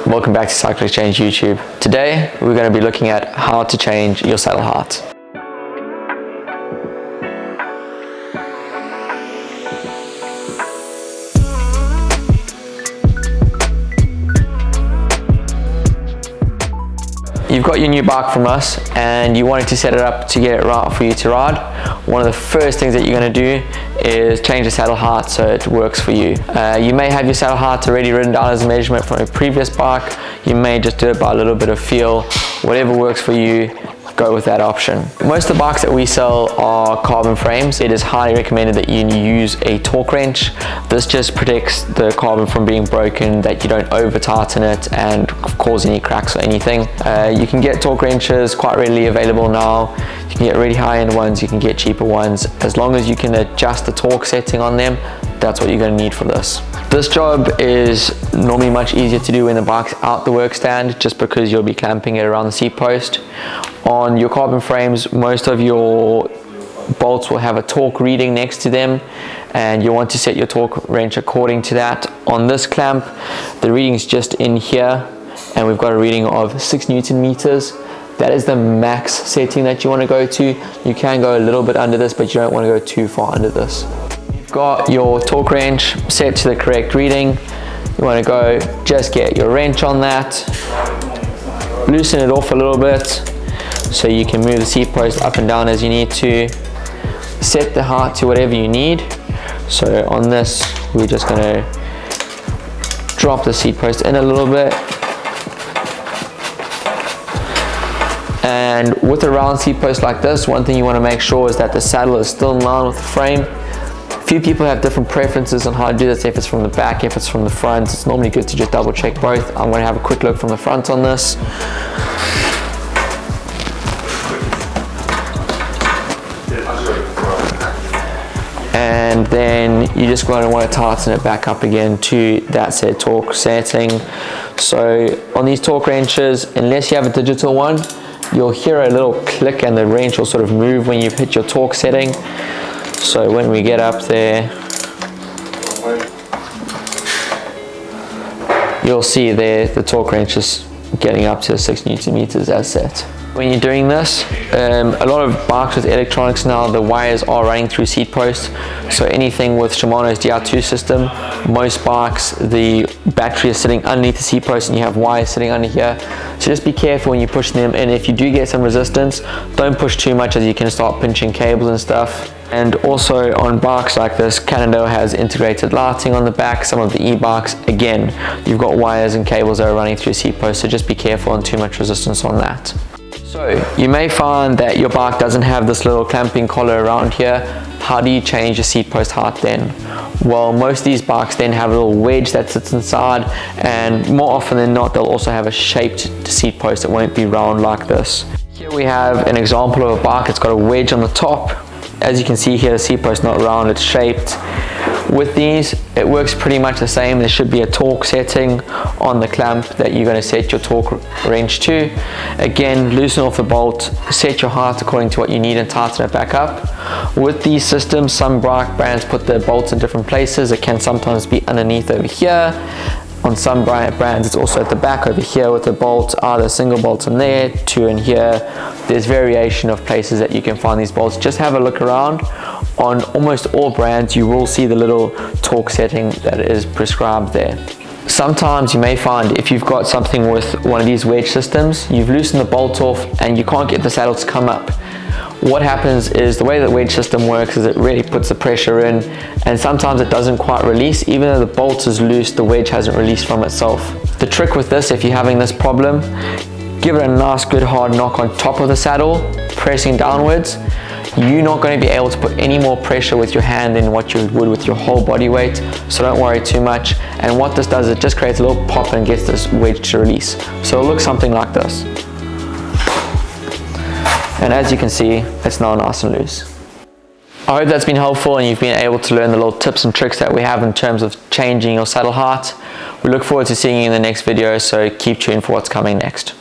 welcome back to Cyclists Change YouTube. Today we're going to be looking at how to change your saddle height. You've got your new bike from us and you wanted to set it up to get it right for you to ride. One of the first things that you're going to do is change the saddle height so it works for you. You may have your saddle height already written down as a measurement from a previous bike. You may just do it by a little bit of feel. Whatever works for you, go with that option. Most of the bikes that we sell are carbon frames. It is highly recommended that you use a torque wrench. This just protects the carbon from being broken, that you don't over tighten it and cause any cracks or anything. You can get torque wrenches quite readily available now. You can get really high-end ones, you can get cheaper ones. As long as you can adjust the torque setting on them, that's what you're going to need for this. This job is normally much easier to do when the bike's out the work stand, just because you'll be clamping it around the seat post. On your carbon frames, most of your bolts will have a torque reading next to them, and you want to set your torque wrench according to that. On this clamp, the reading is just in here, and we've got a reading of 6 Newton meters. That is the max setting that you want to go to. You can go a little bit under this, but you don't want to go too far under this. You've got your torque wrench set to the correct reading. You want to go, just get your wrench on that, loosen it off a little bit so you can move the seat post up and down as you need to. Set the height to whatever you need. So on this, we're just going to drop the seat post in a little bit. And with a round seat post like this, one thing you want to make sure is that the saddle is still in line with the frame. A few people have different preferences on how to do this, if it's from the back, if it's from the front. It's normally good to just double check both. I'm going to have a quick look from the front on this. And then you're just going to want to tighten it back up again to that set torque setting. So on these torque wrenches, unless you have a digital one, you'll hear a little click and the wrench will sort of move when you've hit your torque setting. So when we get up there, you'll see there the torque wrench is getting up to 6 Newton meters as set. When you're doing this, a lot of bikes with electronics now, the wires are running through seat posts. So anything with Shimano's DR2 system, most bikes, the battery is sitting underneath the seat post and you have wires sitting under here. So just be careful when you're pushing them in. If you do get some resistance, don't push too much, as you can start pinching cables and stuff. And also on bikes like this, Cannondale has integrated lighting on the back. Some of the e-bikes, again, you've got wires and cables that are running through seat posts, so just be careful on too much resistance on that. So you may find that your bike doesn't have this little clamping collar around here. How do you change your seat post height then? Well, most of these bikes then have a little wedge that sits inside, and more often than not, they'll also have a shaped seat post that won't be round like this. Here we have an example of a bike. It's got a wedge on the top. As you can see here, the seat post is not round, it's shaped. With these, it works pretty much the same. There should be a torque setting on the clamp that you're going to set your torque wrench to. Again, loosen off the bolt, set your height according to what you need and tighten it back up. With these systems, some bike brands put their bolts in different places. It can sometimes be underneath over here. On some brands, it's also at the back over here with the bolt, either single bolts in there, 2 in here. There's variation of places that you can find these bolts. Just have a look around. On almost all brands, you will see the little torque setting that is prescribed there. Sometimes you may find if you've got something with one of these wedge systems, you've loosened the bolt off and you can't get the saddle to come up. What happens is, the way the wedge system works is it really puts the pressure in, and sometimes it doesn't quite release. Even though the bolt is loose, the wedge hasn't released from itself. The trick with this, if you're having this problem, give it a nice good hard knock on top of the saddle, pressing downwards. You're not going to be able to put any more pressure with your hand than what you would with your whole body weight, so don't worry too much. And what this does, it just creates a little pop and gets this wedge to release. So it'll look something like this. And as you can see, it's now nice and loose. I hope that's been helpful and you've been able to learn the little tips and tricks that we have in terms of changing your saddle height. We look forward to seeing you in the next video, so keep tuned for what's coming next.